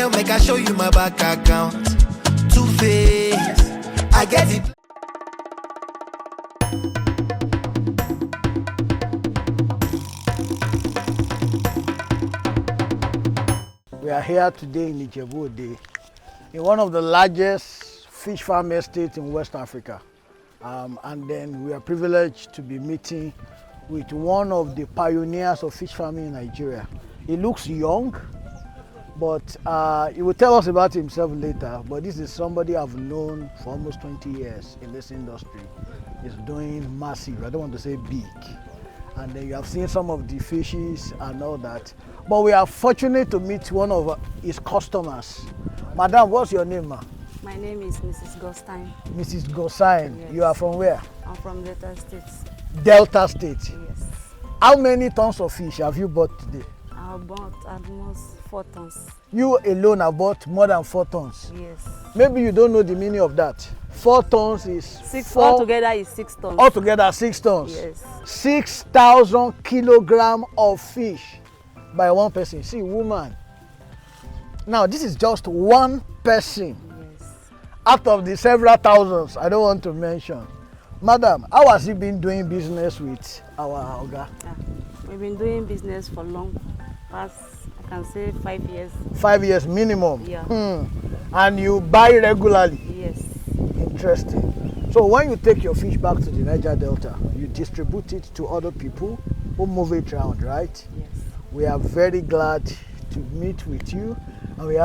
girl, make I show you my bank account. Two Face, I get it. We are here today in Ijebu-Ode, in one of the largest fish farm estates in West Africa. And then we are privileged to be meeting with one of the pioneers of fish farming in Nigeria. He looks young, but he will tell us about himself later. But this is somebody I've known for almost 20 years in this industry. He's doing massive, I don't want to say big. And then you have seen some of the fishes and all that. But we are fortunate to meet one of his customers. Madam, what's your name, ma? My name is Mrs. Gostine. Mrs. Gostine. Yes. You are from where? I'm from Delta State. Delta State. Yes. How many tons of fish have you bought today? I bought almost 4 tons. You alone have bought more than 4 tons. Yes. Maybe you don't know the meaning of that. 4 tons is 6. 4. Altogether is 6 tons. Altogether 6 tons. Yes. 6,000 kilograms of fish by one person. See, woman. Now, this is just one person Yes. out of the several thousands I don't want to mention. Madam, how has he been doing business with our Oga? Yeah. We've been doing business for long, past, I can say 5 years. 5 years minimum. Yeah. And you buy regularly. Yes. Interesting. So when you take your fish back to the Niger Delta, you distribute it to other people who move it around, right? Yes. We are very glad to meet with you, and we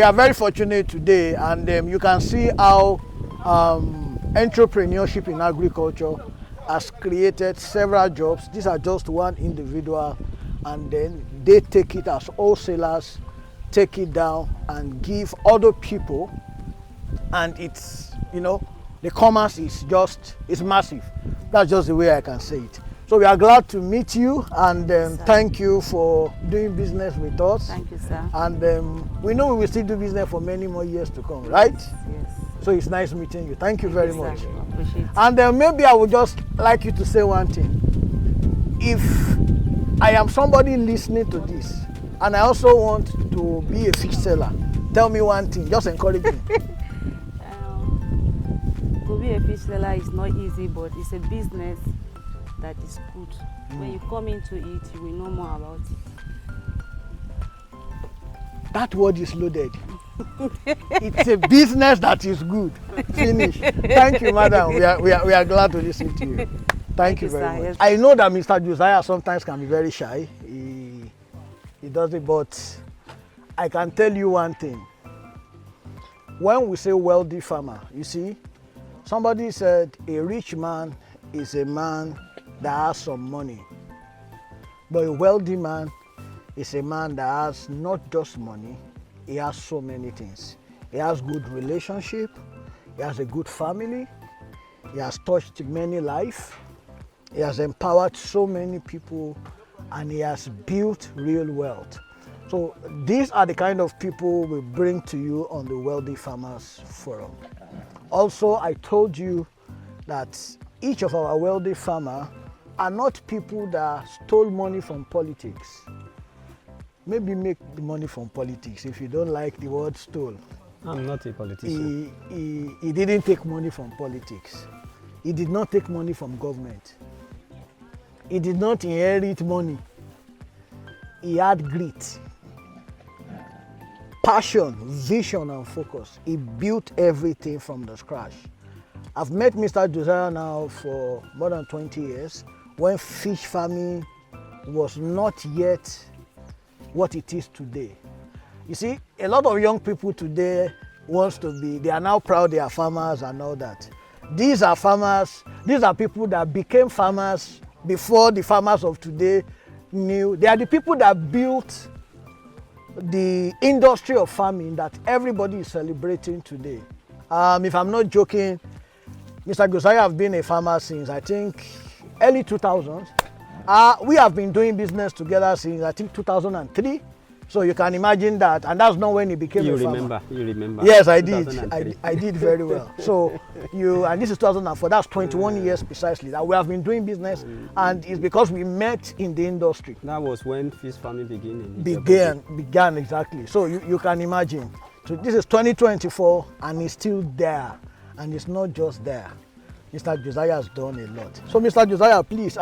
are very fortunate today, and you can see how entrepreneurship in agriculture has created several jobs. These are just one individual, and then they take it as wholesalers, take it down and give other people, and it's, you know, the commerce is massive. That's just the way I can say it. So we are glad to meet you, and thank you for doing business with us. Thank you, sir. And we know we will still do business for many more years to come, right? Yes. So it's nice meeting you. Thank you very much. Sir. I appreciate it. And maybe I would just like you to say one thing. If I am somebody listening to this, and I also want to be a fish seller, tell me one thing, just encourage me. To be a fish seller is not easy, but it's a business that is good. When you come into it, you will know more about it. That word is loaded. It's a business that is good. Finish. Thank you, madam. We are glad to listen to you. Thank you very much. Yes. I know that Mr. Josiah sometimes can be very shy. He does it, but I can tell you one thing. When we say wealthy farmer, you see, somebody said a rich man is a man that has some money. But a wealthy man is a man that has not just money, he has so many things. He has good relationship, he has a good family, he has touched many lives, he has empowered so many people, and he has built real wealth. So these are the kind of people we bring to you on the Wealthy Farmers Forum. Also, I told you that each of our wealthy farmers are not people that stole money from politics. Maybe make the money from politics if you don't like the word stole. I'm not a politician. He didn't take money from politics. He did not take money from government. He did not inherit money. He had grit, passion, vision, and focus. He built everything from the scratch. I've met Mr. Josiah now for more than 20 years, when fish farming was not yet what it is today. You see, a lot of young people today they are now proud they are farmers and all that. These are farmers, these are people that became farmers before the farmers of today knew. They are the people that built the industry of farming that everybody is celebrating today. If I'm not joking, Mr. Josiah have been a farmer since, I think, early 2000s. We have been doing business together since, I think, 2003. So you can imagine that, and that's not when he became You a farmer. remember? You remember? Yes, I did. 2003. I did very well. So and this is 2004. That's 21 years precisely that we have been doing business, and it's because we met in the industry. That was when fish farming began. In Ijebu. Began exactly. So you can imagine. So this is 2024, and it's still there, and it's not just there. Mr. Josiah has done a lot. So Mr. Josiah, please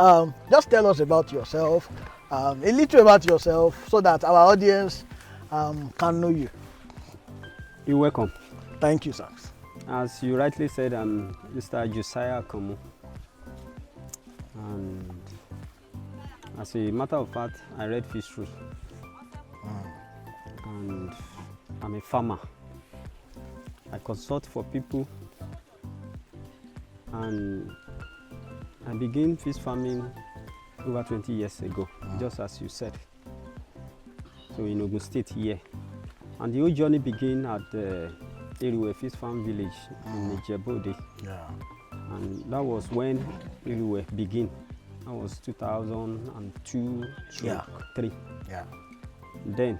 just tell us about yourself, a little about yourself, so that our audience can know you. You're welcome. Thank you, sir. As you rightly said, I'm Mr. Josiah Komu. And as a matter of fact, I read history. And I'm a farmer. I consult for people, and I began fish farming over 20 years ago, just as you said. So in Ogun State here. And the whole journey began at the Iriwe Fish Farm Village in Ijebu. Yeah. And that was when Iriwe began. That was 2002, Yeah. 2003. Yeah. Then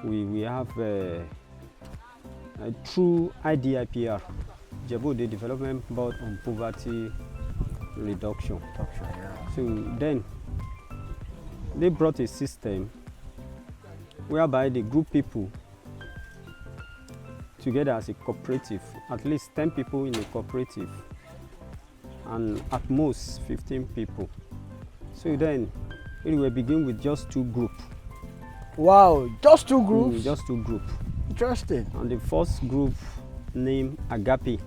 we have through IDIPR, Ijebu Development Board on Poverty Reduction. Yeah. So then they brought a system whereby they group people together as a cooperative, at least 10 people in a cooperative, and at most 15 people. So then it will begin with just 2 groups. Wow, just 2 groups? Just 2 groups. Interesting. And the first group named Agape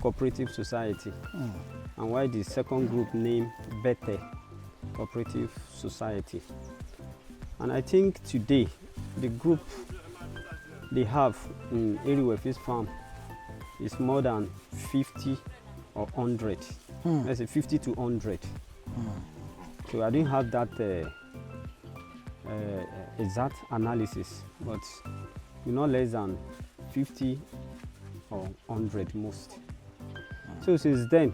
Cooperative Society, and while the second group named Bete Cooperative Society. And I think today the group they have in Iriwe Fish Farm is more than 50 or 100. Let's say 50 to 100. So I didn't have that exact analysis, but not less than 50 or 100 most. So since then,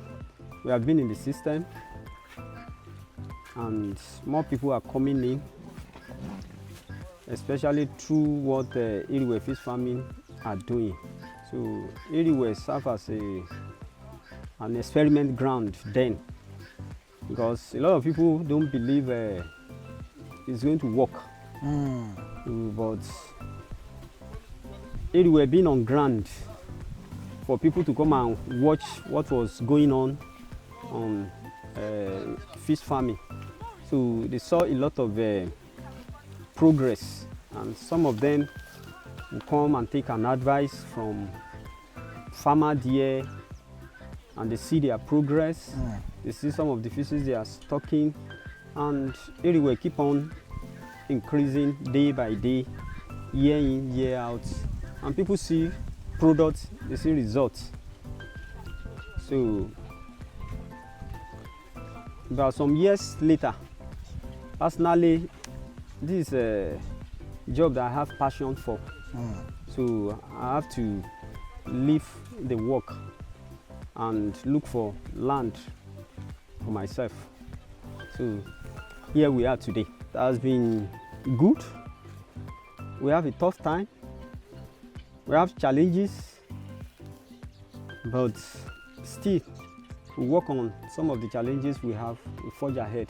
we have been in the system, and more people are coming in, especially through what Iriwe Fish Farming are doing. So Iriwe serves as an experiment ground then, because a lot of people don't believe it's going to work. But Iriwe being on ground for people to come and watch what was going on fish farming. So they saw a lot of progress, and some of them will come and take an advice from farmer there, and they see their progress. They see some of the fishes they are stocking, and Iriwe keep on increasing day by day, year in, year out, and people see products, they see results. So about some years later, personally, this is a job that I have passion for. So I have to leave the work and look for land for myself. So here we are today. It has been good. We have a tough time. We have challenges, but still we work on some of the challenges we have, we forge ahead.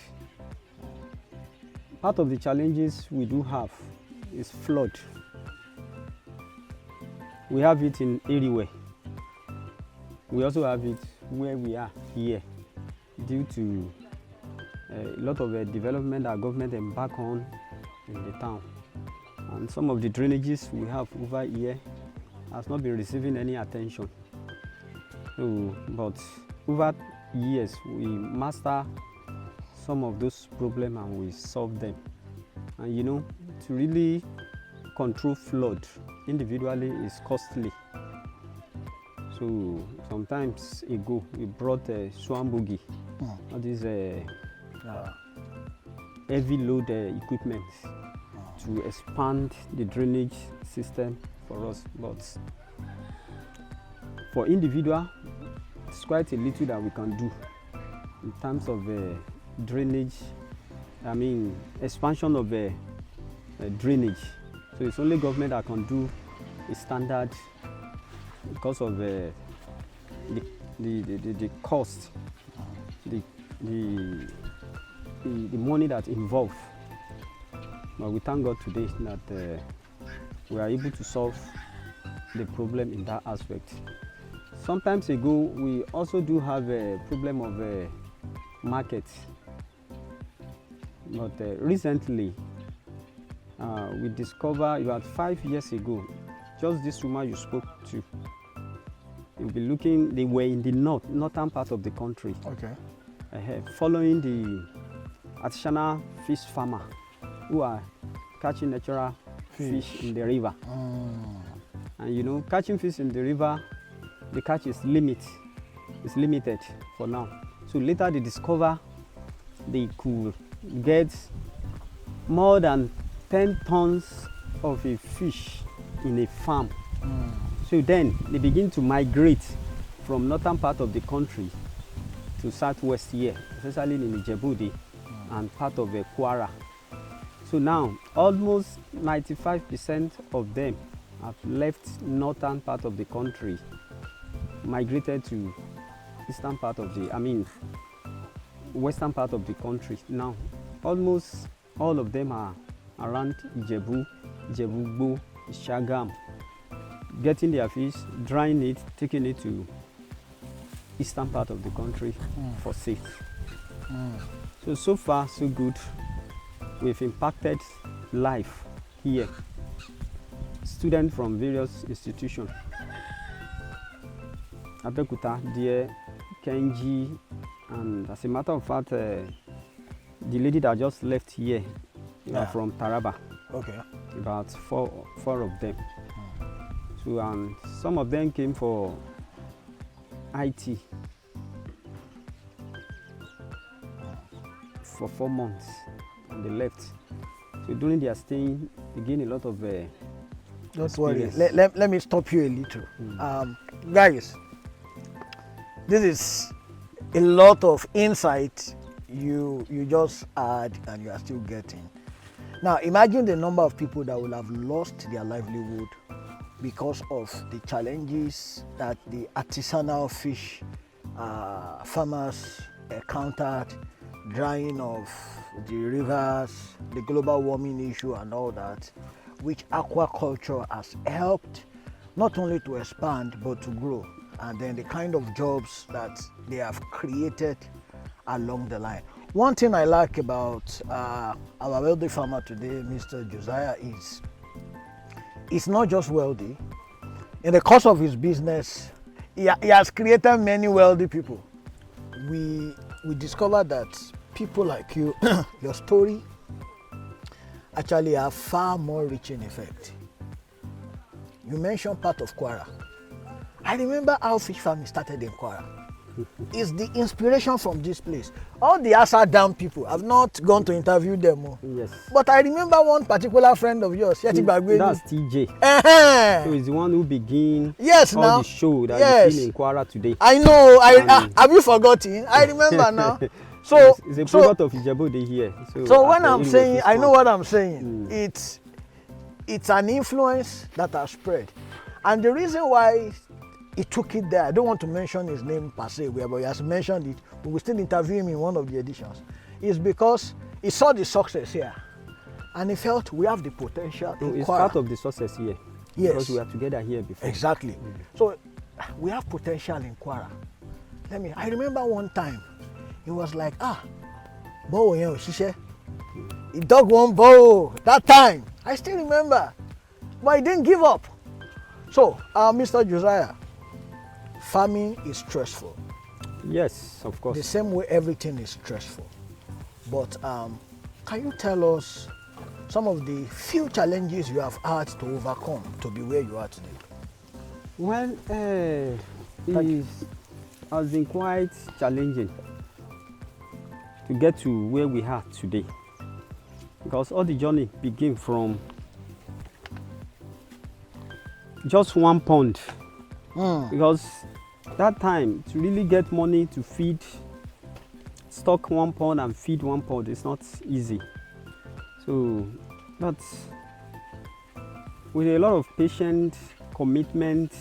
Part of the challenges we do have is flood. We have it in Iriwe. We also have it where we are here, due to a lot of development our government embark on in the town. And some of the drainages we have over here has not been receiving any attention. So, but over years we master some of those problems and we solve them. And to really control flood individually is costly. So sometimes ago we brought a swambugi, that is a heavy load equipment to expand the drainage system for us. But for individual, it's quite a little that we can do in terms of drainage. I mean, expansion of drainage. So it's only government that can do a standard because of the cost, the money that's involved. But we thank God today that we are able to solve the problem in that aspect. Sometimes ago, we also do have a problem of market. But recently, we discovered about 5 years ago, just this woman you spoke to, you'll be looking, they were in the northern part of the country. Okay. Following the artisanal fish farmer who are catching natural fish in the river. And you know, catching fish in the river, the catch is limited for now. So later they discover they could get more than 10 tons of a fish in a farm. So then they begin to migrate from northern part of the country to southwest here, especially in Ijebu and part of Kwara. So now almost 95% of them have left northern part of the country, migrated to eastern part of the, western part of the country. Now almost all of them are around Ijebu, Ijebugbo, Shagam, getting their fish, drying it, taking it to eastern part of the country for sale. So far so good. We've impacted life here. Students from various institutions, Abeokuta, Dear, Kenji, and as a matter of fact, the lady that just left here are from Taraba. Okay. About four of them. So and some of them came for IT for 4 months and they left. So during their stay, they gained a lot of Don't worry. experience. Let me stop you a little. Guys, this is a lot of insight you just had and you are still getting. Now imagine the number of people that will have lost their livelihood because of the challenges that the artisanal fish farmers encountered, drying of the rivers, the global warming issue and all that, which aquaculture has helped not only to expand but to grow, and then the kind of jobs that they have created along the line. One thing I like about our wealthy farmer today, Mr. Josiah, is he's not just wealthy. In the course of his business, he has created many wealthy people. We discovered that people like you, your story actually have far more reaching effect. You mentioned part of Kwara. I remember how fish farming started in Kwara. It's the inspiration from this place. All the Asa Dam people, I've not gone to interview them. Yes. But I remember one particular friend of yours, That's TJ. So he's the one who began all the show that you see in Kwara today. I know. Have you forgotten? I remember now. So it's a product of Ijebu here. So when I'm saying, I know what I'm saying. It's an influence that has spread, and the reason why he took it there, I don't want to mention his name per se, but he has mentioned it. We will still interview him in one of the editions. Is because he saw the success here, and he felt we have the potential. It's part of the success here. Yes. Because we are together here before. Exactly. So we have potential in Kwara. I remember one time, he was like, bow, he dug one bow. That time, I still remember, but he didn't give up. So, Mr. Josiah, farming is stressful. Yes, of course. The same way everything is stressful. But can you tell us some of the few challenges you have had to overcome to be where you are today? Well, it has been quite challenging to get to where we are today, because all the journey began from just one pond. Because that time to really get money to stock one pond and feed one pond is not easy. So, but with a lot of patience, commitment,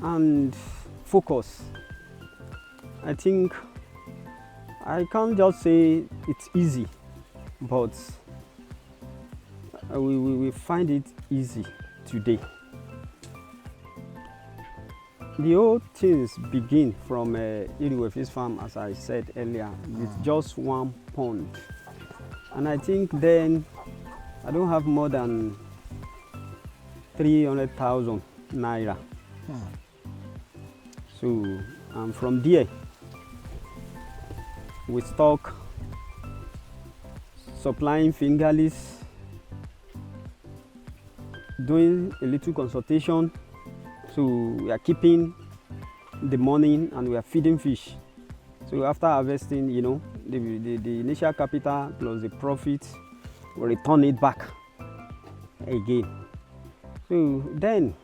and focus. I think I can't just say it's easy, but we find it easy today. The whole things begin from Iriwefi's farm, as I said earlier, with just one pond. And I think then I don't have more than 300,000 naira. So from there, we stock supplying fingerlings, doing a little consultation. So we are keeping the money and we are feeding fish. So after harvesting, you know, the initial capital plus the profit, we return it back again. So then,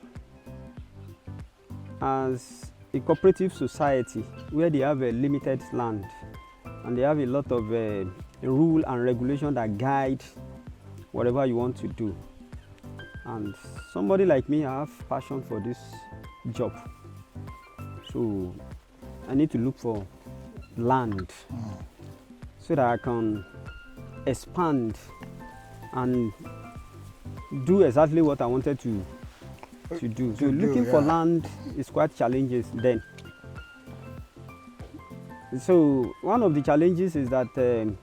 as a cooperative society where they have a limited land and they have a lot of rule and regulation that guide whatever you want to do. And somebody like me, I have passion for this job. So I need to look for land so that I can expand and do exactly what I wanted to do. So looking for land is quite challenging then. So one of the challenges is that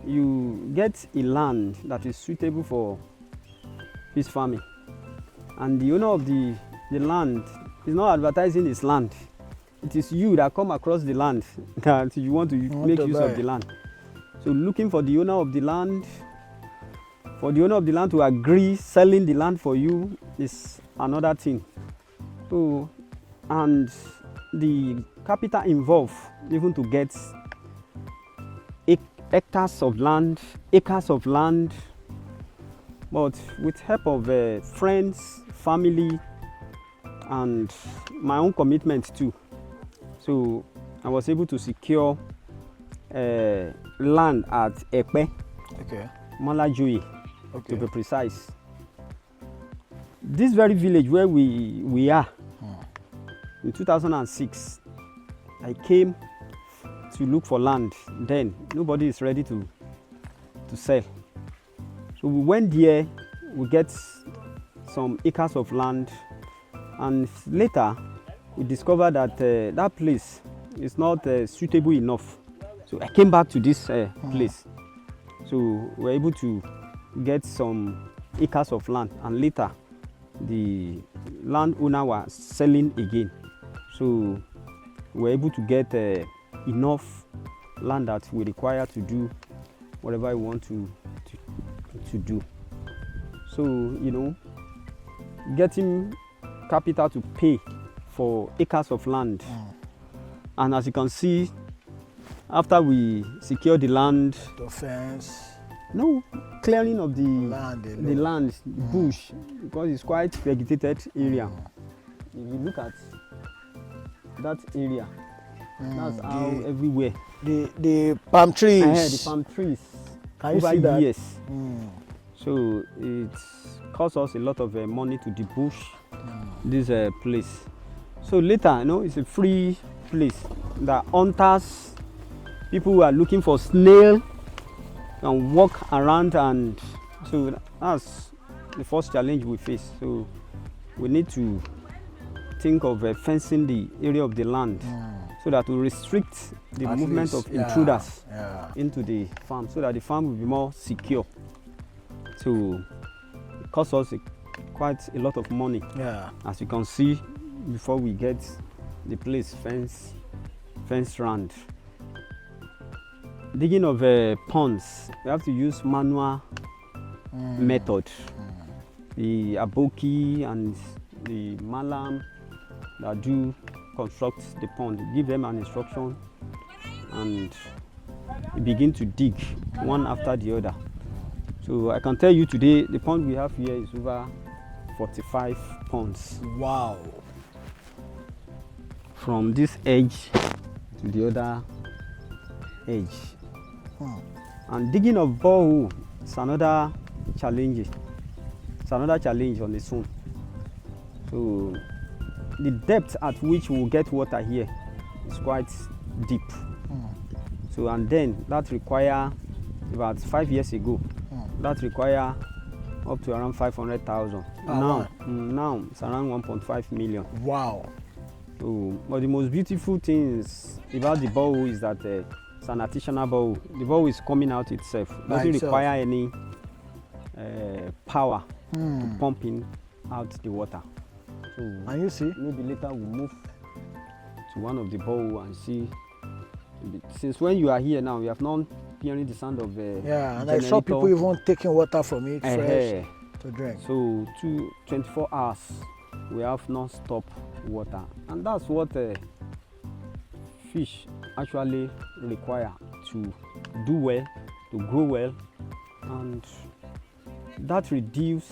you get a land that is suitable for fish farming, and the owner of the land is not advertising his land. It is you that come across the land that you want to make use of the land. So looking for the owner of the land, for the owner of the land to agree selling the land for you is another thing. So, and the capital involved even to get hectares of land, acres of land. But with help of friends, family, and my own commitment too. So I was able to secure land at Epe, Malajoye, to be precise. This very village where we are, in 2006, I came to look for land. Then nobody is ready to sell. So we went there, we get some acres of land, and later we discovered that that place is not suitable enough. So I came back to this place. So we were able to get some acres of land, and later the landowner was selling again. So we were able to get enough land that we require to do whatever we want to do. So, you know, getting capital to pay for acres of land. And as you can see, after we secure the land, The fence. no clearing of the Land, bush, because it's quite vegetated area. If you look at that area, that's how everywhere. The palm trees. The palm trees. Can you over see that? years. So it cost us a lot of money to debush this place. So later, you know, it's a free place. The hunters, people who are looking for snail, can walk around, and so that's the first challenge we face. So we need to think of fencing the area of the land so that we restrict the At movement least, of intruders yeah. into the farm, so that the farm will be more secure. So it costs us quite a lot of money, Yeah. as you can see, before we get the place fenced round. Digging of ponds, we have to use manual method. The aboki and the malam that do construct the pond, give them an instruction and we begin to dig one after the other. So I can tell you today, the pond we have here is over 45 ponds. Wow. From this edge to the other edge. And digging of borehole is another challenge. It's another challenge on its own. So the depth at which we will get water here is quite deep. So and then that require about 5 years ago, that require up to around 500,000. Now it's around 1.5 million. Wow. So, but the most beautiful things about the borehole is that it's an artisanal borehole. The borehole is coming out itself. Doesn't require any power to pumping out the water. So And you see? maybe later we'll move to one of the borehole and see. Since when you are here now, we have not hearing the sound of Yeah, and I saw people even taking water from it fresh to drink. So 24 hours we have non-stop water, and that's what fish actually require to do well, to grow well, and that reduce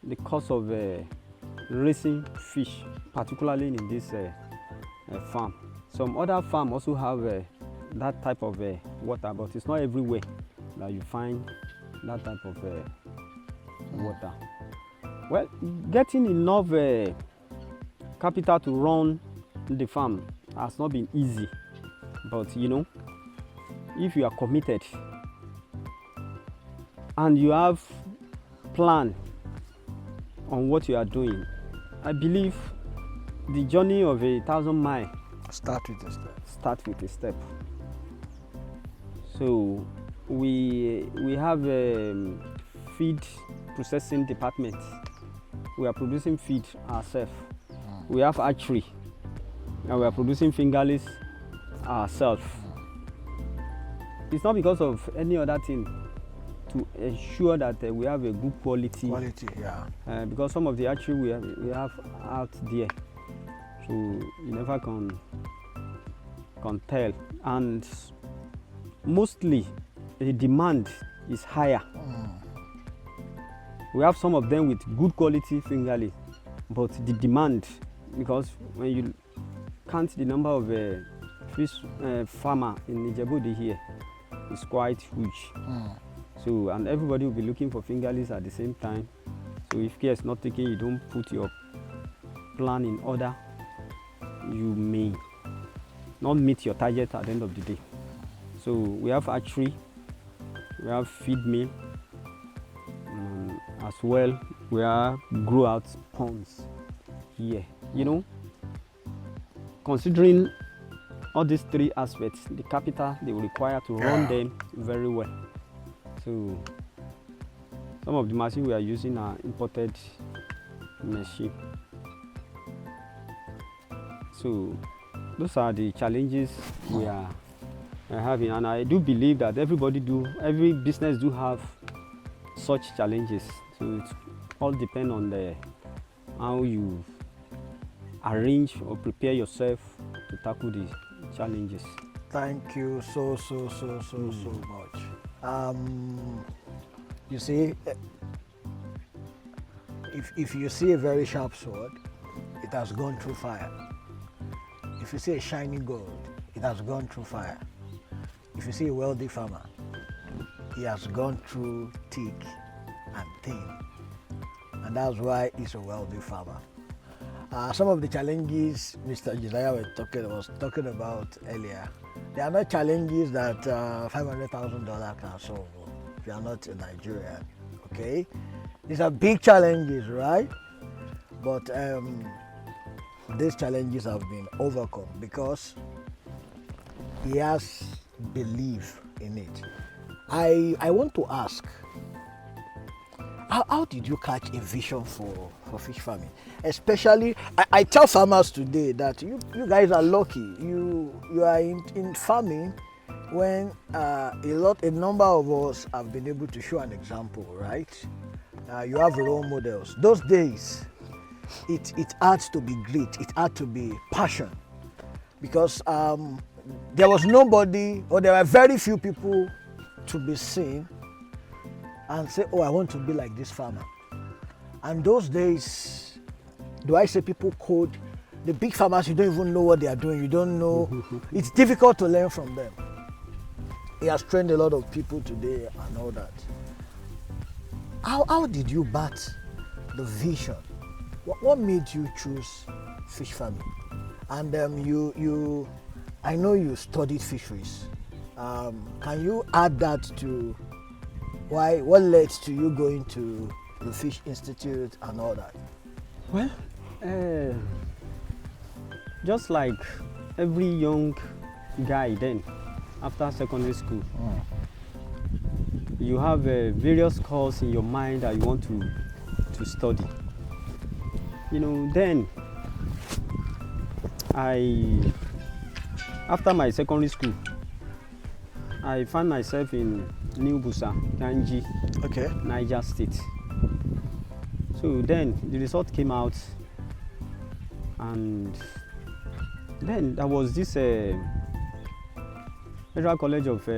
the cost of raising fish, particularly in this farm. Some other farms also have that type of water, but it's not everywhere that you find that type of water. Well, getting enough capital to run the farm has not been easy, but you know, if you are committed and you have plan on what you are doing, I believe the journey of 1,000 miles Start with a step. start with a step. So we have a feed processing department. We are producing feed ourselves. We have hatchery, and we are producing fingerlings ourselves. It's not because of any other thing, to ensure that we have a good quality. Yeah. Because some of the hatchery we have out there, so you never can tell, and mostly the demand is higher. We have some of them with good quality fingerling, but the demand, because when you count the number of fish farmer in Ijebu here, is quite huge. So, and everybody will be looking for fingerlings at the same time. So if care is not taken, you don't put your plan in order, you may not meet your target at the end of the day. So we have hatchery, we have feed mill, as well we have grow out ponds here. You know, considering all these three aspects, the capital they will require to run them very well. So some of the machines we are using are imported machines. So those are the challenges we are having, and I do believe that every business do have such challenges. So it all depends on how you arrange or prepare yourself to tackle the challenges. Thank you so much. You see, if you see a very sharp sword, it has gone through fire. If you see a shining gold, it has gone through fire. If you see a wealthy farmer, he has gone through thick and thin, and that's why he's a wealthy farmer. Some of the challenges Mr. Josia was talking about earlier, they are not challenges that $500,000 can solve if you are not a Nigerian. Okay, these are big challenges, right? But these challenges have been overcome because he has belief in it. I want to ask, how did you catch a vision for fish farming? Especially, I tell farmers today that you guys are lucky. You are in farming when a number of us have been able to show an example, right? You have role models. Those days, it had to be grit, it had to be passion, because there was nobody, or there were very few people to be seen and say, oh, I want to be like this farmer. And those days, do I say people code? The big farmers, you don't even know what they are doing. You don't know. It's difficult to learn from them. He has trained a lot of people today and all that. how did you bat the vision? What made you choose fish farming? And I know you studied fisheries. Can you add that to what led to you going to the Fish Institute and all that? Well, just like every young guy then, after secondary school, you have various courses in your mind that you want to study. You know, then after my secondary school, I found myself in New Busa, Ganji, Okay. Niger State. So then the result came out, and then there was this Federal College of,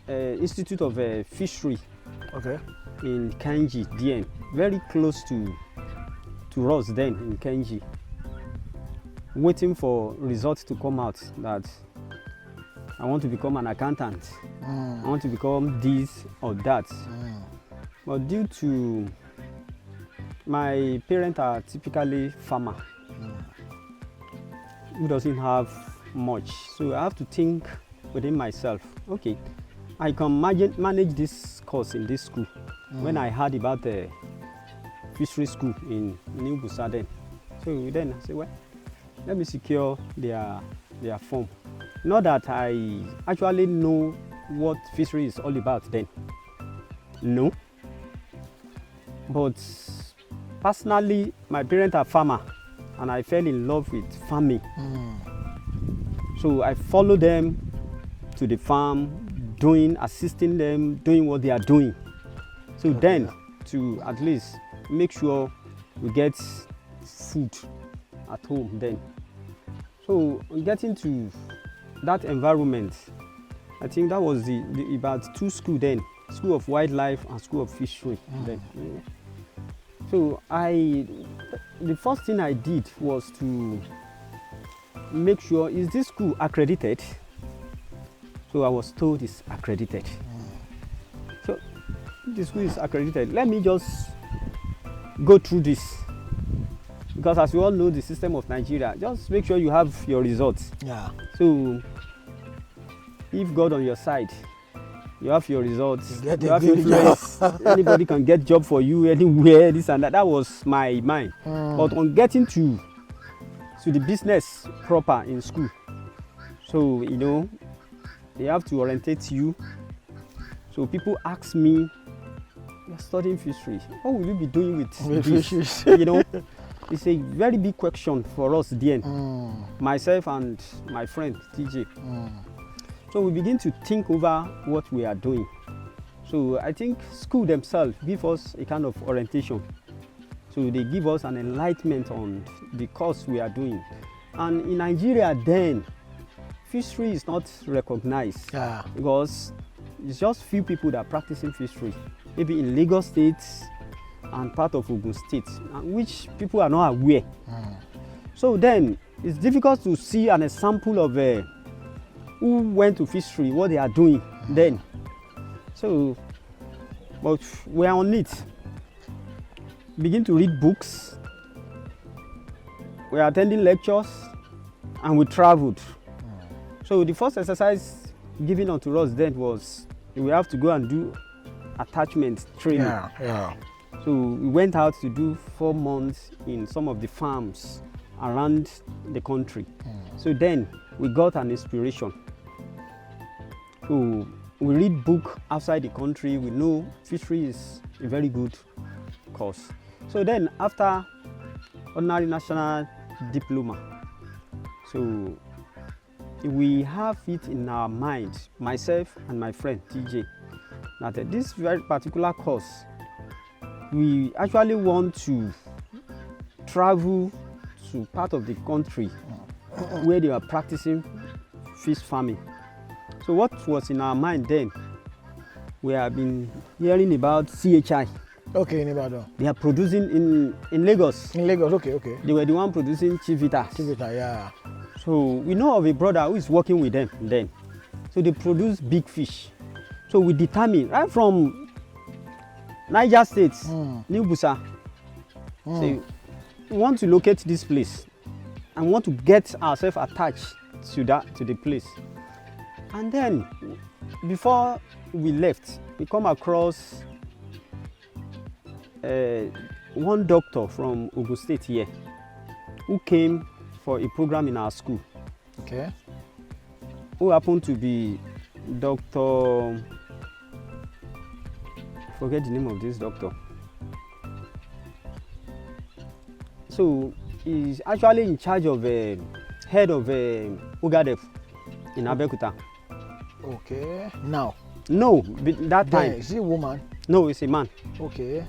Institute of Fishery Okay. in Kanji, DN, very close to us then in Kanji, waiting for results to come out that I want to become an accountant, I want to become this or that. But due to my parents are typically farmer who doesn't have much, so I have to think within myself, okay, I can manage this course in this school. When I heard about the fishery school in New Busa then, so then I said, well, let me secure their form. Not that I actually know what fishery is all about then, no. But personally, my parents are farmer, and I fell in love with farming. So I follow them to the farm, assisting them, doing what they are doing. So then, to at least make sure we get food at home then. So getting to that environment, I think that was the about two schools then, School of Wildlife and School of Fishery then. So the first thing I did was to make sure, is this school accredited? So I was told it's accredited. So this school is accredited. Let me just go through this. Because as we all know, the system of Nigeria, just make sure you have your results. Yeah. So if God on your side, you have your results, You have influence, anybody can get job for you anywhere, this and that. That was my mind. But on getting to the business proper in school, so you know, they have to orientate you. So people ask me, you're studying fishery, what will you be doing with this? fishes? You know, it's a very big question for us then, myself and my friend TJ. So we begin to think over what we are doing. So I think school themselves give us a kind of orientation. So they give us an enlightenment on the course we are doing. And in Nigeria then, fishery is not recognized because it's just few people that are practicing fishery. Maybe in Lagos State and part of Ogun State, which people are not aware. So then it's difficult to see an example of who went to fishery, what they are doing then. So, but we are on it. Begin to read books. We are attending lectures, and we traveled. So the first exercise given unto us then was we have to go and do attachment training. So we went out to do 4 months in some of the farms around the country. So then we got an inspiration. So we read book outside the country. We know fishery is a very good course. So then after ordinary national diploma, so we have it in our mind, myself and my friend TJ, that this very particular course, we actually want to travel to part of the country where they are practicing fish farming. So what was in our mind then, we have been hearing about CHI. Okay, in Ibadan. They are producing in Lagos. In Lagos, okay. They were the one producing Chivita. Chivita, yeah. So we know of a brother who is working with them then. So they produce big fish. So we determined right from Niger State, New Busa. So we want to locate this place and want to get ourselves attached to the place. And then before we left, we come across one doctor from Ogun State here who came for a program in our school. Okay. Who happened to be Dr. I forget the name of this doctor. So he's actually in charge of head of Ugadef in Abeokuta. Okay. Now. No, that time. Is he a woman? No, it's a man. Okay.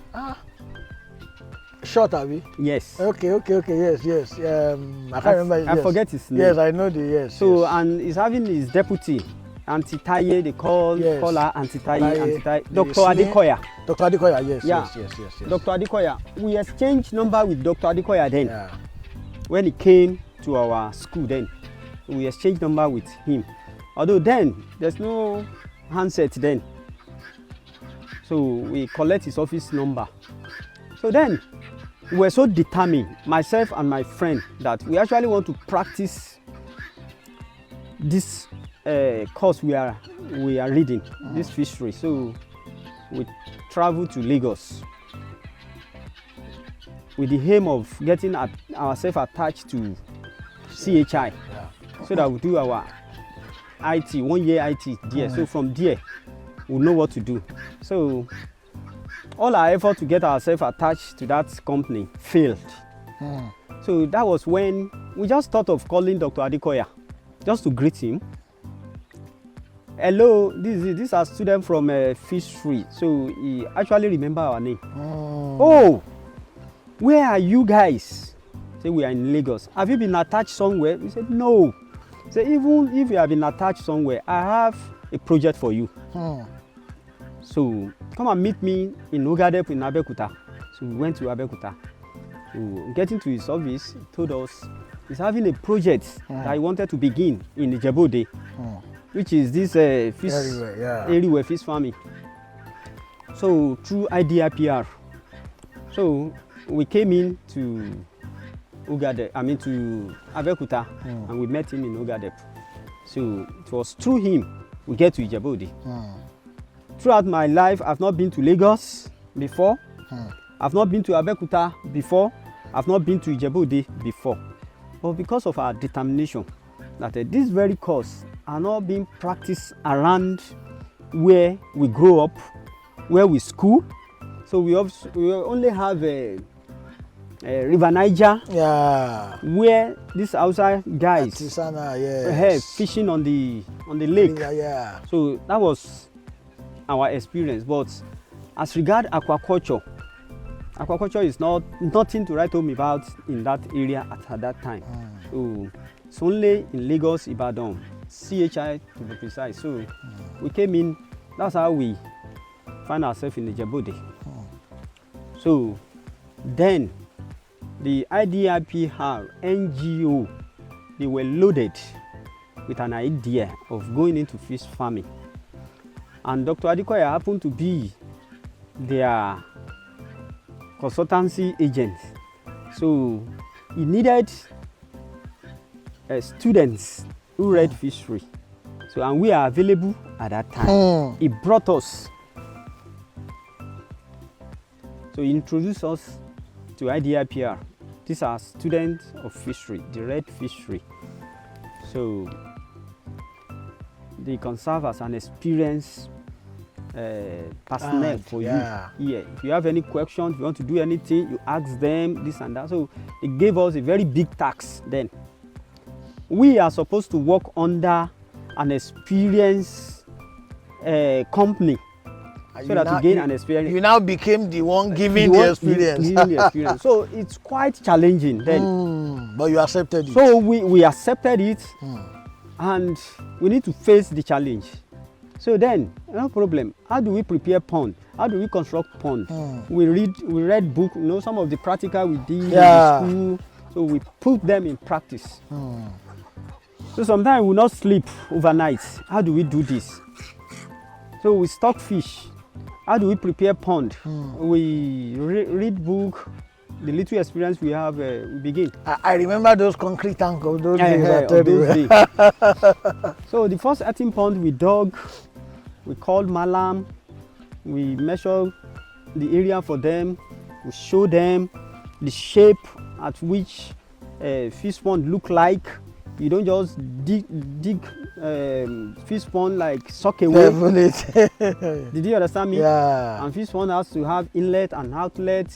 Short, Abby? Yes. Okay, yes. I can't remember. I forget his name. Yes, I know the yes. So, yes. and he's having his deputy, Auntie they call her Auntie Taye, Dr. Adekoya. Dr. Adekoya, yes. Dr. Adekoya. We exchanged number with Dr. Adekoya then. Yeah. When he came to our school then, we exchanged number with him. Although then, there's no handset then. So we collect his office number. So then, we were so determined, myself and my friend, that we actually want to practice this course we are reading, this fishery. So we traveled to Lagos with the aim of getting ourselves attached to CHI, so that we do our IT, 1 year IT there. So from there, we know what to do. So all our effort to get ourselves attached to that company failed. So that was when we just thought of calling Dr. Adekoya just to greet him. Hello, this is a student from fishery. So he actually remember our name. Oh, where are you guys? Say we are in Lagos. Have you been attached somewhere? We said no. Say even if you have been attached somewhere, I have a project for you. So come and meet me in Ugadep in Abeokuta. So we went to Abeokuta. So getting to his office, he told us he's having a project that he wanted to begin in Ijebode, which is this fish area fish farming. So through IDIPR. So we came in to to Abeokuta, and we met him in Ugadep. So it was through him we get to Ijebode. Throughout my life, I've not been to Lagos before. I've not been to Abeokuta before. I've not been to Ijebode before. But because of our determination that this very course are not being practiced around where we grow up, where we school. So we only have a River Niger, where these outside guys have fishing on the lake. So that was our experience. But as regard aquaculture is nothing to write home about in that area at that time. So it's only in Lagos, Ibadan, CHI to be precise. So we came in. That's how we find ourselves in Ijebode. So then the IDIPR NGO, they were loaded with an idea of going into fish farming. And Dr. Adekoya happened to be their consultancy agent. So he needed students who read fishery. So, and we are available at that time. He brought us. So he introduced us to IDIPR. These are students of fishery, the red fishery. So they can serve as an experienced personnel for you. Yeah. If you have any questions, if you want to do anything, you ask them, this and that. So they gave us a very big task then. We are supposed to work under an experienced company, so that we gain an experience. You now became the one giving the experience. So it's quite challenging then. But you accepted it. So we accepted it, and we need to face the challenge. So then, no problem. How do we prepare pond? How do we construct pond? We read book. You know, some of the practical we did in the school. So we put them in practice. So sometimes we will not sleep overnight. How do we do this? So we stock fish. How do we prepare pond? We read book. The little experience we have, we begin. I remember those concrete tanks of those days. I Of tell those you. days. So the first earthen pond we dug, we called malam, we measure the area for them, we show them the shape at which fish pond look like. You don't just dig fish pond like sock away. Did you understand me? Yeah. And fish pond has to have inlet and outlet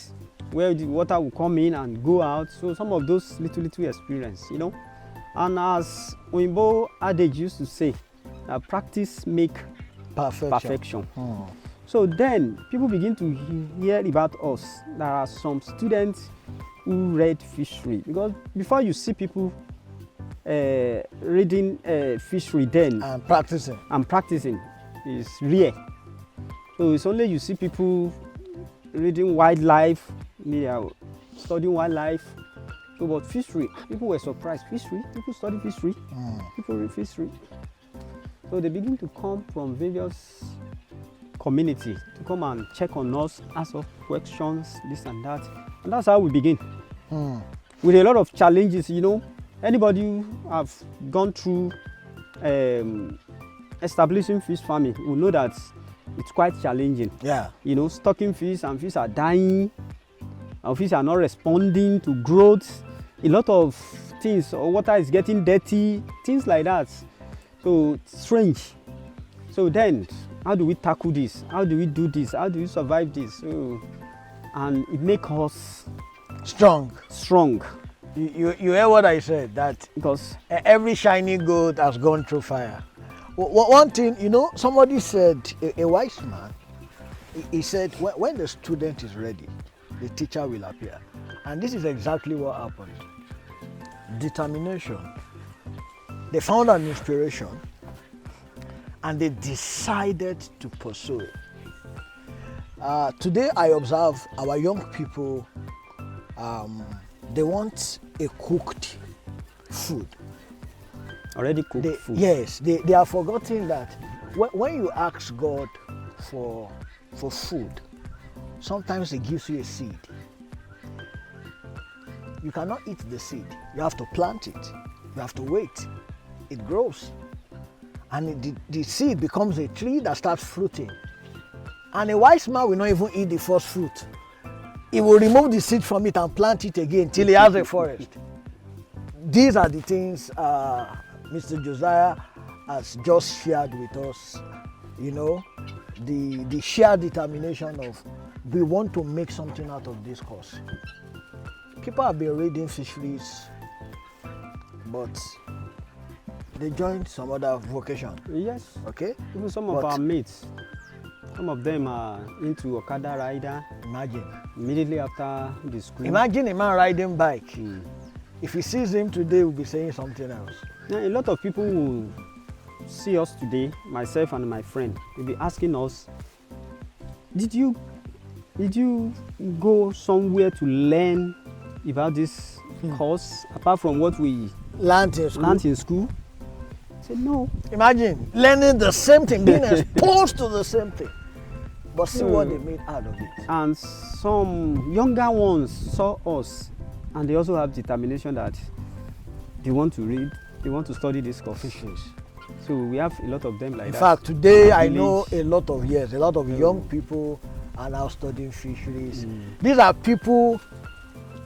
where the water will come in and go out. So some of those little experience, you know. And as Oimbo adage used to say, practice make perfection. So then people begin to hear about us. There are some students who read fishery, because before you see people reading fishery then And practicing. is rare. So it's only you see people reading wildlife, studying wildlife. So but fishery, people were surprised. Fishery, people study fishery, people read fishery. So they begin to come from various community to come and check on us, ask us questions, this and that. And that's how we begin. With a lot of challenges, you know. Anybody who have gone through establishing fish farming will know that it's quite challenging. Yeah. You know, stocking fish and fish are dying, and fish are not responding to growth. A lot of things, or water is getting dirty, things like that. So it's strange. So then, how do we tackle this? How do we do this? How do we survive this? So, and it makes us Strong. You hear what I said, that because every shiny gold has gone through fire. One thing, you know, somebody said, a wise man, he said, when the student is ready, the teacher will appear. And this is exactly what happened. Determination. They found an inspiration and they decided to pursue it. Today I observe our young people, they want a cooked food. already cooked food. Yes, they are forgetting that when you ask God for food, sometimes He gives you a seed. You cannot eat the seed. You have to plant it. You have to wait. It grows. And the seed becomes a tree that starts fruiting. And a wise man will not even eat the first fruit. He will remove the seed from it and plant it again till he has a forest. These are the things Mr. Josiah has just shared with us. You know, the sheer determination of we want to make something out of this course. People have been reading fisheries, but they joined some other vocation. Yes. Okay? Even some of our mates, some of them are into Okada rider. Imagine. Immediately after the school. Imagine a man riding bike. If he sees him today, he'll be saying something else. Now, a lot of people will see us today, myself and my friend, will be asking us, did you go somewhere to learn about this course apart from what we Learned in school. learned in school? I said no. Imagine learning the same thing, being exposed to the same thing. But see what they made out of it. And some younger ones saw us and they also have determination that they want to read, they want to study this course. So we have a lot of them like In that. fact, today I Village. know a lot of young people are now studying fisheries. These are people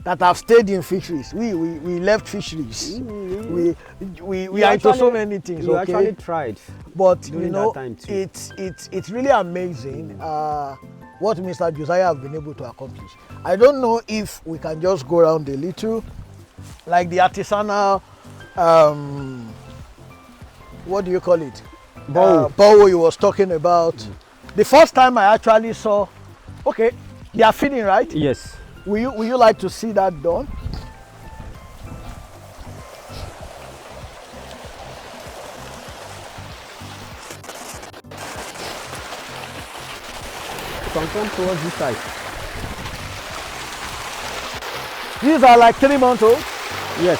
that have stayed in fisheries. We left fisheries. We are into so many things. We Okay? actually tried. But during you know, that time too. it's really amazing what Mr. Josiah have been able to accomplish. I don't know if we can just go around a little, like the artisanal, what do you call it? Bowl he was talking about. The first time I actually saw, okay, they are feeding, right? Yes. Will you like to see that done? You can come towards this side. These are like 3 months old. Yes.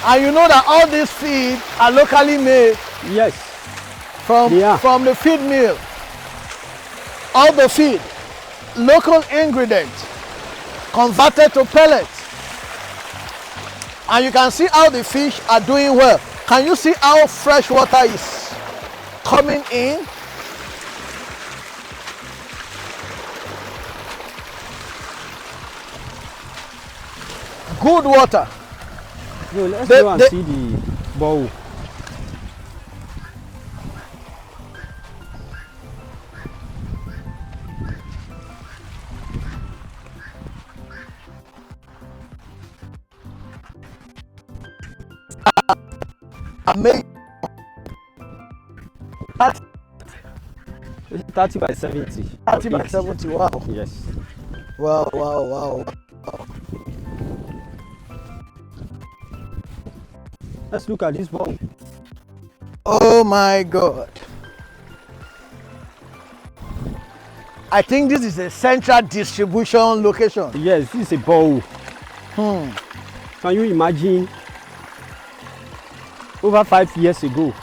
And you know that all these feed are locally made Yes. from the feed mill. All the feed, local ingredients, converted to pellets. And you can see how the fish are doing well. Can you see how fresh water is coming in? Good water. So let's go and see the bowl. Amazing. 30 by 70. 30 by 70, wow. Yes. Wow, wow, wow. Let's look at this bowl. Oh my God. I think this is a central distribution location. Yes, this is a bowl. Can you imagine? Over 5 years ago.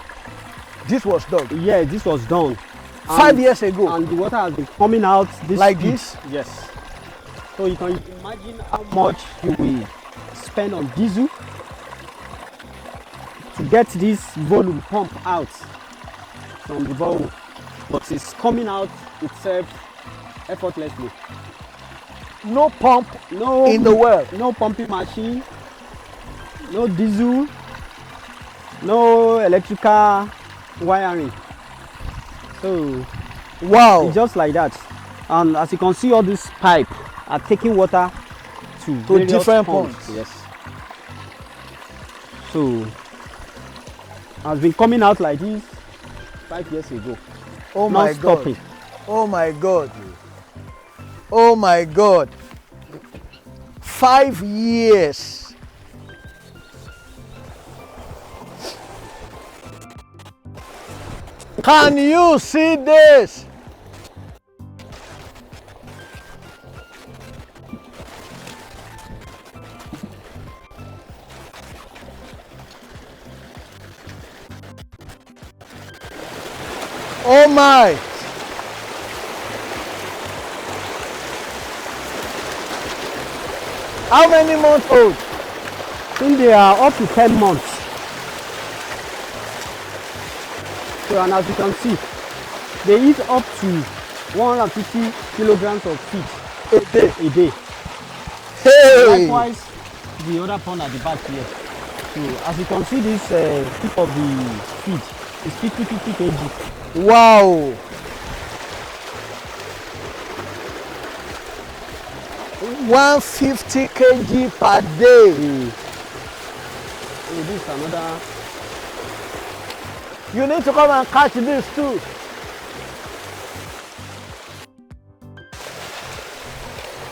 This was done. Yeah, this was done. 5 years ago. And the water has been coming out this like deep. this? Yes. So you can imagine how much you will spend on diesel to get this volume pump out from the bowl. But it's coming out itself effortlessly. No pump No in the well. No pumping machine, no diesel, no electrical wiring. So wow, it's just like that. And as you can see, all this pipe are taking water to different ponds. points. Yes. So has been coming out like this 5 years ago. Oh Not my stopping. God. Oh my God. Oh my God. 5 years. Can you see this? Oh my. How many months old? I think they are up to 10 months. So, and as you can see, they eat up to 150 kilograms of feed a day. Hey! Likewise, the other pond at the back here. So as you can see, this tip of the feed is 50 kg. Wow! 150 kg per day. So this is another. You need to come and catch this too.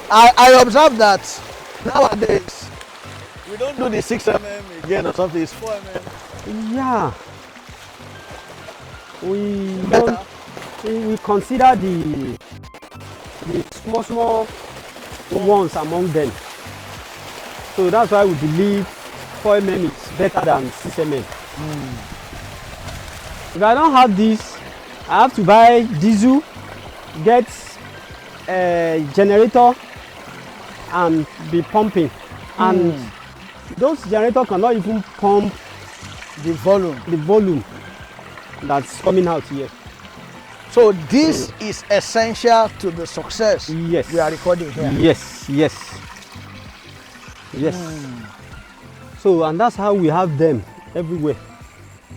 I observe that nowadays we don't do the 6 mm again or something, it's 4 mm. Yeah. We don't. We consider the small ones among them. So that's why we believe 4 mm is better than 6 mm. If I don't have this, I have to buy diesel, get a generator, and be pumping. And those generators cannot even pump The volume. that's coming out here. So this is essential to the success Yes. we are recording here. Yes. So, and that's how we have them everywhere.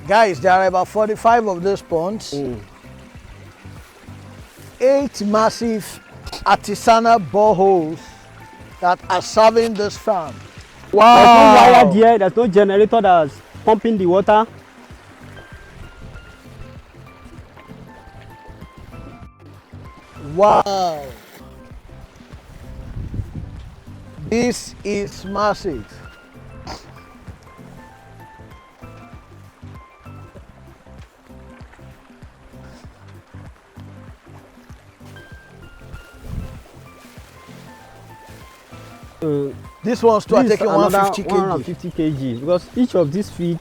Guys, there are about 45 of those ponds. 8 massive artisanal boreholes that are serving this farm. There's no wire there, there's no generator that's pumping the water. Wow! This is massive. These ones too are This taking another 150 kg. 150 kg because each of these feed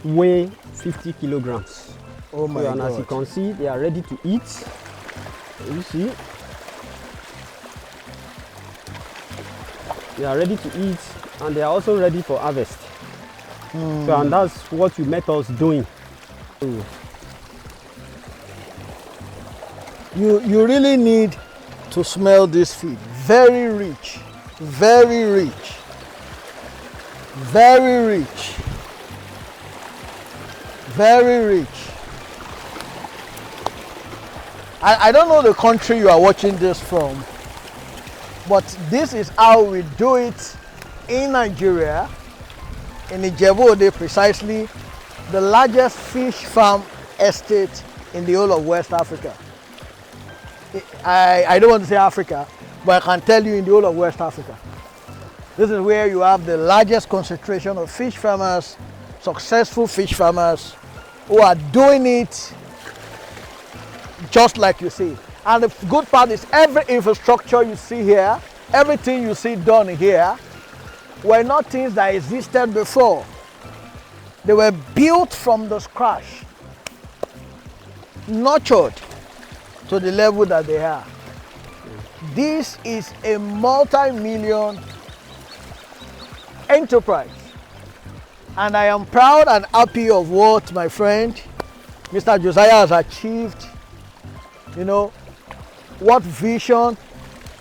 weigh 50 kilograms. Oh my And as you God. can see, they are ready to eat. You see, they are ready to eat, and they are also ready for harvest. So, and that's what you met us doing. So, You really need to smell this feed. Very rich, very rich, very rich, very rich. I don't know the country you are watching this from, but this is how we do it in Nigeria, in Ijebu-Ode, precisely the largest fish farm estate in the whole of West Africa. I don't want to say Africa, but I can tell you in the whole of West Africa. This is where you have the largest concentration of fish farmers, successful fish farmers who are doing it just like you see. And the good part is every infrastructure you see here, everything you see done here, were not things that existed before. They were built from the scratch, nurtured to the level that they are. This is a multi-million enterprise. And I am proud and happy of what my friend, Mr. Josiah, has achieved. You know, what vision,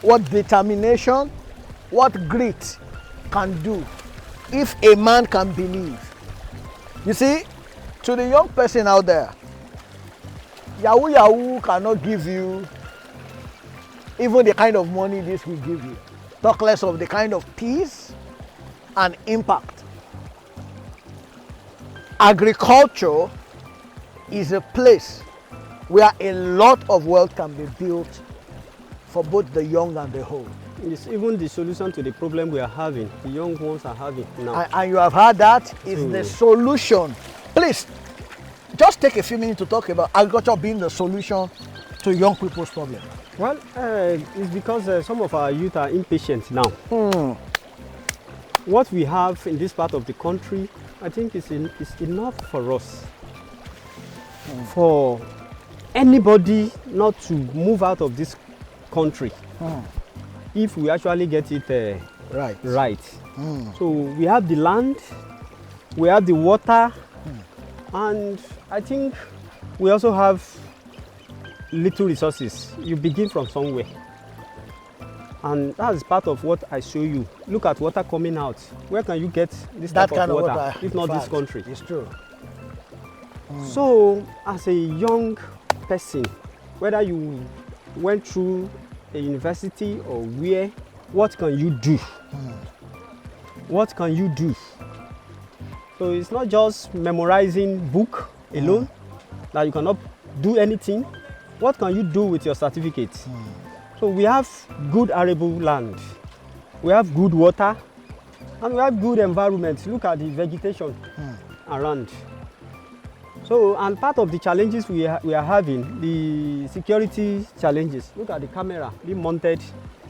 what determination, what grit can do if a man can believe. You see, to the young person out there, Yahoo Yahoo cannot give you even the kind of money this will give you. Talk less of the kind of peace and impact. Agriculture is a place where a lot of wealth can be built for both the young and the old. it's even the solution to the problem we are having, the young ones are having now. And you have heard that is the solution. Please, just take a few minutes to talk about agriculture being the solution to young people's problem. Well, it's because some of our youth are impatient now. What we have in this part of the country, I think is enough for us. For anybody not to move out of this country if we actually get it right. So we have the land, we have the water, and I think we also have little resources. You begin from somewhere. And that's part of what I show you. Look at water coming out. Where can you get this type of water if not this country? It's true. So, as a young person, whether you went through a university or where, what can you do? What can you do? So it's not just memorizing book alone, that you cannot do anything. What can you do with your certificate? So we have good arable land, we have good water, and we have good environment. Look at the vegetation around. So, and part of the challenges we are having, the security challenges. Look at the camera being mounted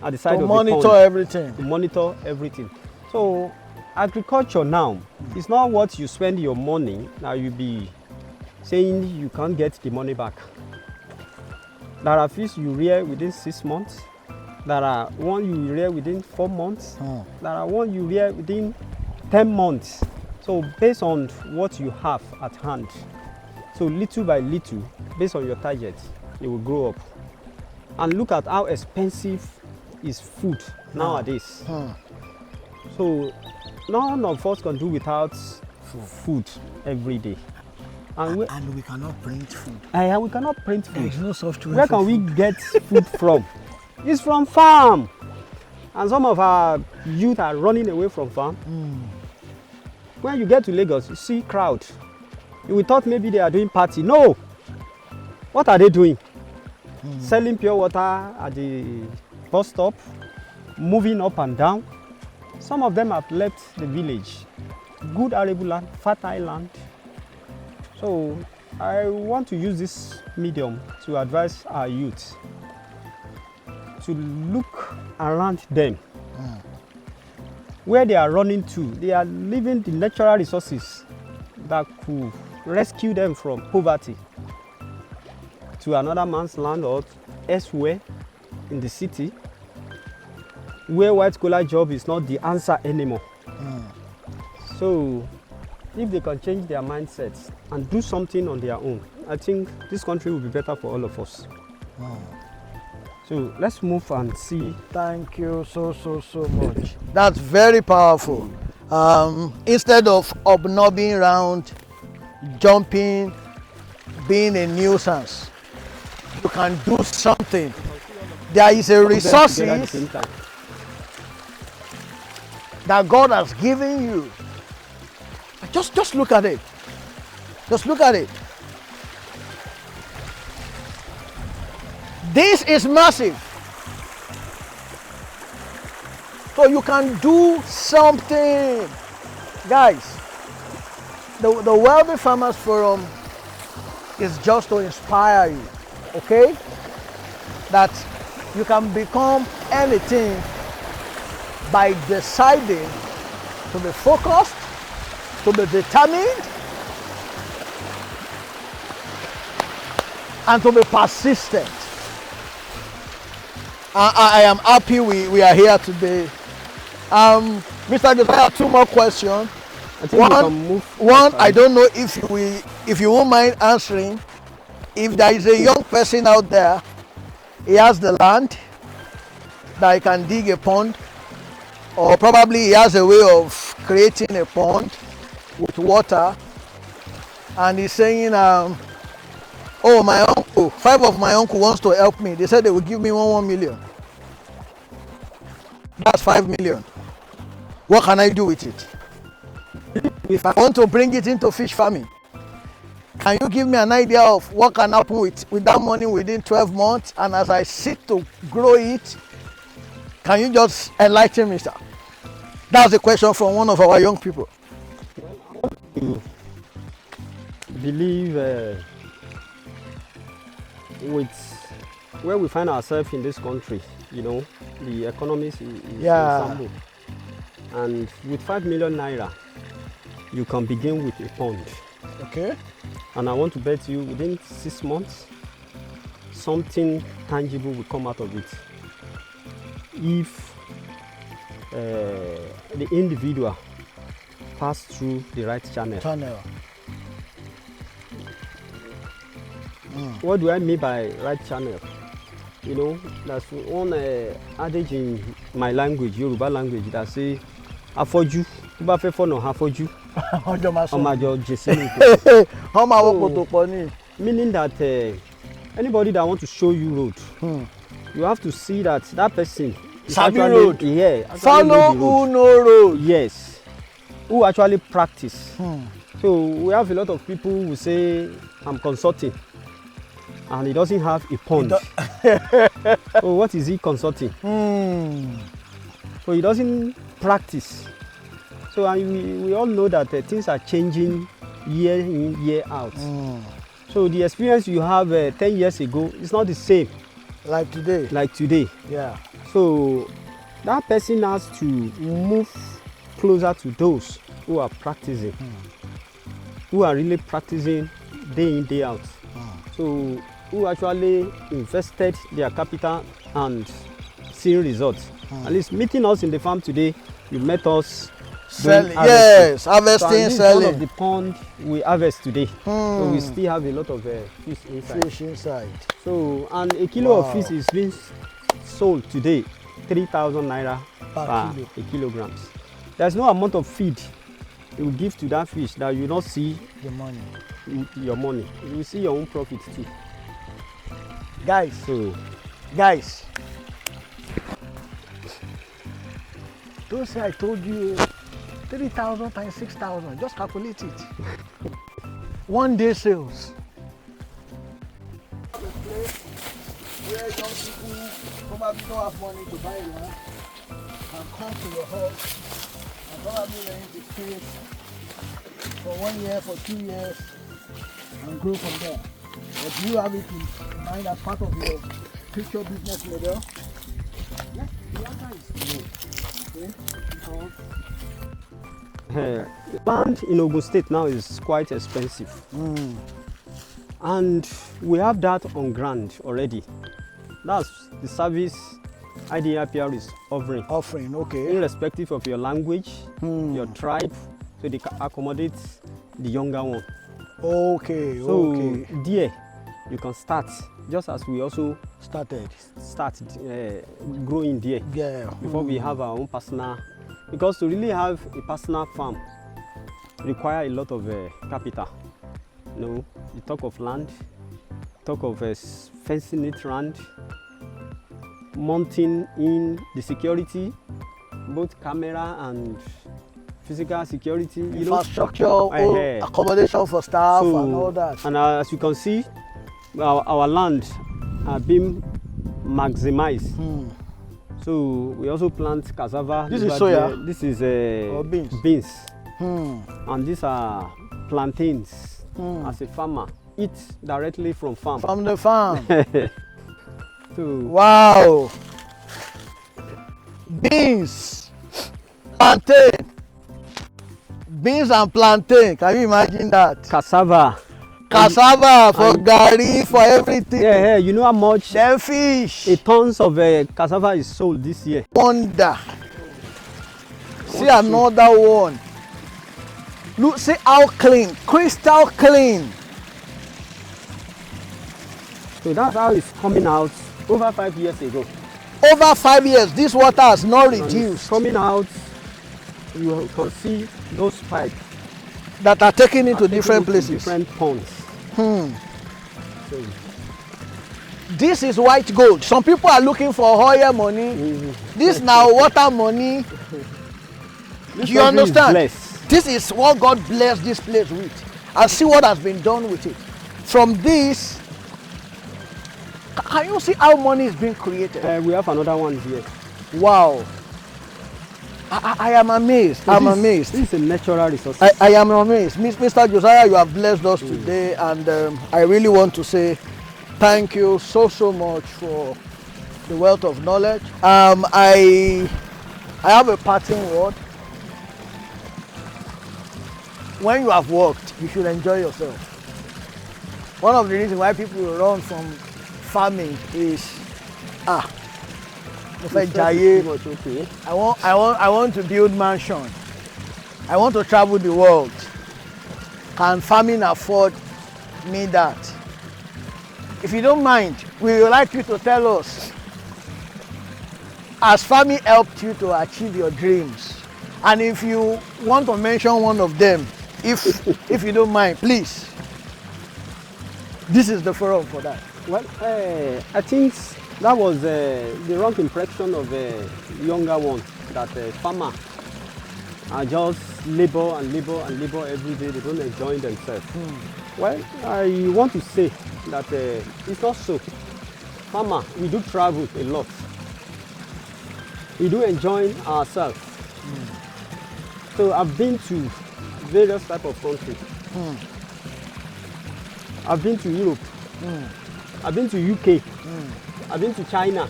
at the side of the pond. To monitor everything. So, agriculture now is not what you spend your money. Now you be saying you can't get the money back. There are fish you rear within 6 months. There are one you rear within 4 months. There are one you rear within 10 months. So based on what you have at hand, so little by little, based on your target, it will grow up. And look at how expensive is food nowadays. So none of us can do without food every day. And we cannot print food. We cannot print food. There's no software. Where can we get food from? It's from farm. And some of our youth are running away from farm. When you get to Lagos, you see crowd. You will thought maybe they are doing party. No. What are they doing? Selling pure water at the bus stop, moving up and down. Some of them have left the village. Good arable land, fertile land. So I want to use this medium to advise our youth to look around them where they are running to, they are leaving the natural resources that could rescue them from poverty to another man's land or elsewhere in the city, where white collar job is not the answer anymore. So if they can change their mindsets and do something on their own, I think this country will be better for all of us. So let's move and see. Thank you so much. That's very powerful. Instead of obnobbing around, jumping, being a nuisance, you can do something. There is a resources that God has given you. Just look at it. Just look at it. This is massive. So you can do something. Guys, the Wealthy Farmers Forum is just to inspire you, okay? That you can become anything by deciding to be focused, to be determined, and to be persistent. I am happy we are here today. Mr. Josia, I have two more questions. I think we can move. One, I don't know if you won't mind answering. If there is a young person out there, he has the land that he can dig a pond, or probably he has a way of creating a pond with water, and he's saying, oh, my uncle, 5 of my uncle wants to help me. They said they will give me 1 million. That's 5 million. What can I do with it? If I want to bring it into fish farming, can you give me an idea of what can happen with that money within 12 months? And as I sit to grow it, can you just enlighten me, sir? That's a question from one of our young people. I believe with where we find ourselves in this country, you know, the economy is unstable. And with 5 million naira, you can begin with a pond. Okay. And I want to bet you within 6 months, something tangible will come out of it. If the individual pass through the right channel. What do I mean by right channel? You know, that's one adage in my language, Yoruba language, that say, "Afoju, tuba fe fono afoju." Meaning that anybody that wants to show you road, you have to see that person is Sabi actually road. Yeah, follow who know road. Yes, who actually practice. So we have a lot of people who say, I'm consulting, and he doesn't have a pond. So what is he consulting? So he doesn't practice. So we all know that things are changing year in, year out. So the experience you have 10 years ago is not the same. Like today. Yeah. So that person has to move closer to those who are practicing, who are really practicing day in, day out. So who actually invested their capital and seeing results. At least meeting us in the farm today, you met us selling. Yes, harvesting, so selling. One of the pond we harvest today. So we still have a lot of fish inside. So and a kilo of fish is being sold today 3,000 naira per kilograms. There's no amount of feed you will give to that fish that you will not see the money. Your money. You will see your own profit too. Guys, don't say I told you 3,000 times 6,000. Just calculate it. 1 day sales. A place where young people probably don't have money to buy land can come to your house and probably rent the space for 1 year, for 2 years, and grow from there. But you have it in mind as part of your future business model? Yes, the answer is no. Okay? Or Land in Ogun State now is quite expensive. And we have that on ground already. That's the service IDRPR is offering. Okay. Irrespective of your language, your tribe, so they can accommodate the younger one. Okay. So Okay. there, you can start, just as we also start growing there. Yeah. Before we have our own personal, because to really have a personal farm require a lot of capital. You know, you talk of land, talk of fencing it round, mounting in the security, both camera and physical security, you know, infrastructure, accommodation for staff and all that. And as you can see, our land are being maximized. So we also plant cassava. This is soya? This is beans? Beans. And these are plantains. As a farmer, eat directly from farm. From the farm. So, wow. Beans, plantain. Beans and plantain. Can you imagine that? cassava. Cassava for gari, for everything. Yeah, you know how much Then fish. a tons of cassava is sold this year. Wonder. See another one. Look, see how clean, crystal clean. So that's how it's coming out over 5 years ago. Over 5 years, this water has not And it's reduced. coming out, you can see those pipes That are taken into are taken different into places. different ponds. So, This is white gold. Some people are looking for oil money. This now water money. this Do you country is understand? blessed. This is what God blessed this place with. And see what has been done with it. From this, can you see how money is being created? We have another one here. Wow. I am amazed. So I'm this- amazed. This is a natural resource. I am amazed. Mr. Josiah, you have blessed us today, and I really want to say thank you so much for the wealth of knowledge. I have a parting word. When you have worked, you should enjoy yourself. One of the reasons why people run from farming is mo fẹ́ jayé. Too much, okay. I want to build mansion. I want to travel the world. Can farming afford me that? If you don't mind, we would like you to tell us, has farming helped you to achieve your dreams? And if you want to mention one of them, if you don't mind, please. This is the forum for that. Well, I think that was the wrong impression of a younger one, that farmer are just labor and labor and labor every day. They don't enjoy themselves. Well, I want to say that it's not so. Farmer, we do travel a lot. We do enjoy ourselves. So I've been to various type of countries. I've been to Europe. I've been to UK. I've been to China.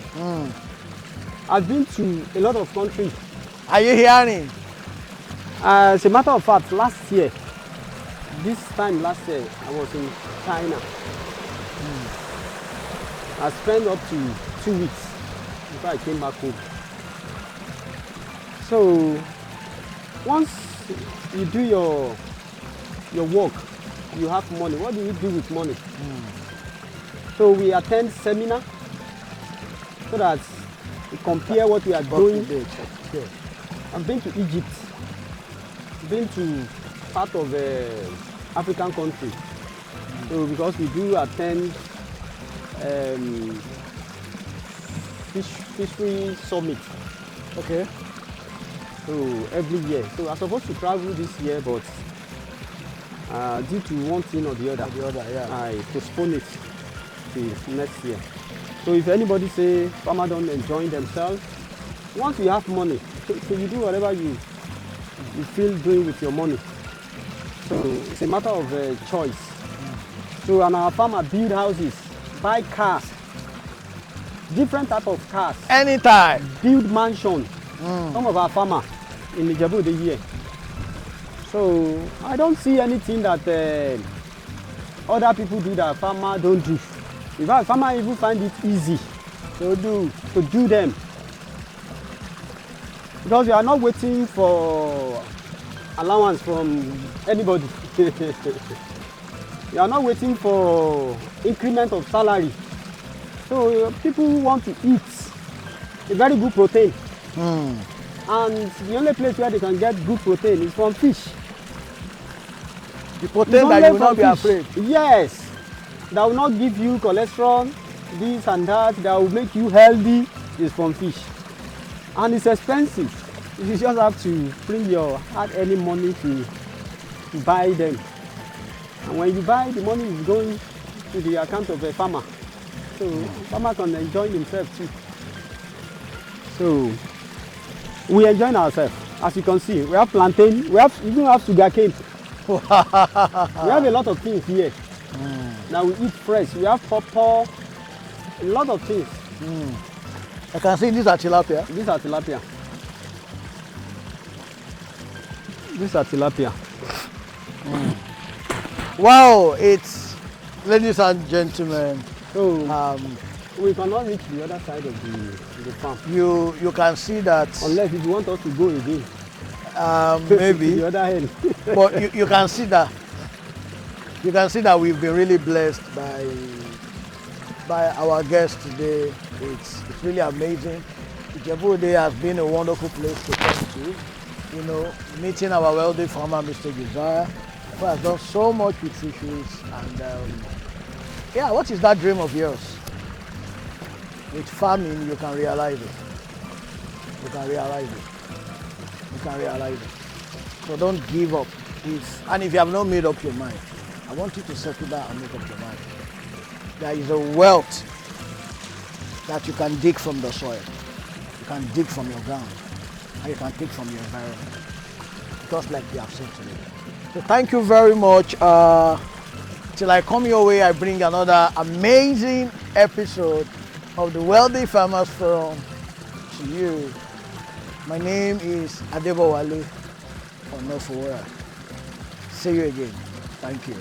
I've been to a lot of countries. Are you hearing? As a matter of fact, last year, this time last year, I was in China. I spent up to 2 weeks before I came back home. So once you do your work, you have money. What do you do with money? So we attend seminar so that we compare what we are doing. I've been to Egypt, been to part of African country. So because we do attend fishery summit. Okay. So every year. So I'm supposed to travel this year, but due to one thing or the other, I postpone it to next year. So if anybody say farmer don't enjoy themselves, once you have money, so you do whatever you feel doing with your money. So it's a matter of choice. So and our farmer build houses, buy cars, different type of cars, Anytime. build mansion. Some of our farmer, in Ijebu here. So I don't see anything that other people do that farmer don't do. In fact, farmer even find it easy to do them. Because you are not waiting for allowance from anybody. You are not waiting for increment of salary. So people want to eat a very good protein. And the only place where they can get good protein is from fish. The protein that you will not be afraid. Yes. That will not give you cholesterol, this and that will make you healthy is from fish. And it's expensive. You just have to bring your hard-earned money to buy them. And when you buy, the money is going to the account of a farmer. So farmer can enjoy himself too. So we enjoy ourselves. As you can see, we have plantain, we even have sugarcane. We have a lot of things here. Now we eat fresh. We have pawpaw, a lot of things. I can see these are tilapia. These are tilapia. These are tilapia. Wow, it's, ladies and gentlemen, So we cannot reach the other side of the farm. you can see that Unless if you want us to go again. maybe, To the other end. but you can see that we've been really blessed by our guest today. It's really amazing. Ijebu has been a wonderful place to come to. You know, meeting our wealthy farmer, Mr. Josia, who has done so much with fisheries. And yeah, what is that dream of yours? With farming, you can realize it. You can realize it. You can realize it. So don't give up. And if you have not made up your mind, I want you to settle down and make up your mind. There is a wealth that you can dig from the soil. You can dig from your ground. And you can take from your environment. Just like we have seen today. So thank you very much. Till I come your way, I bring another amazing episode of the Wealthy Farmers Forum to you. My name is Adebo Wale from North Wara. See you again. Thank you.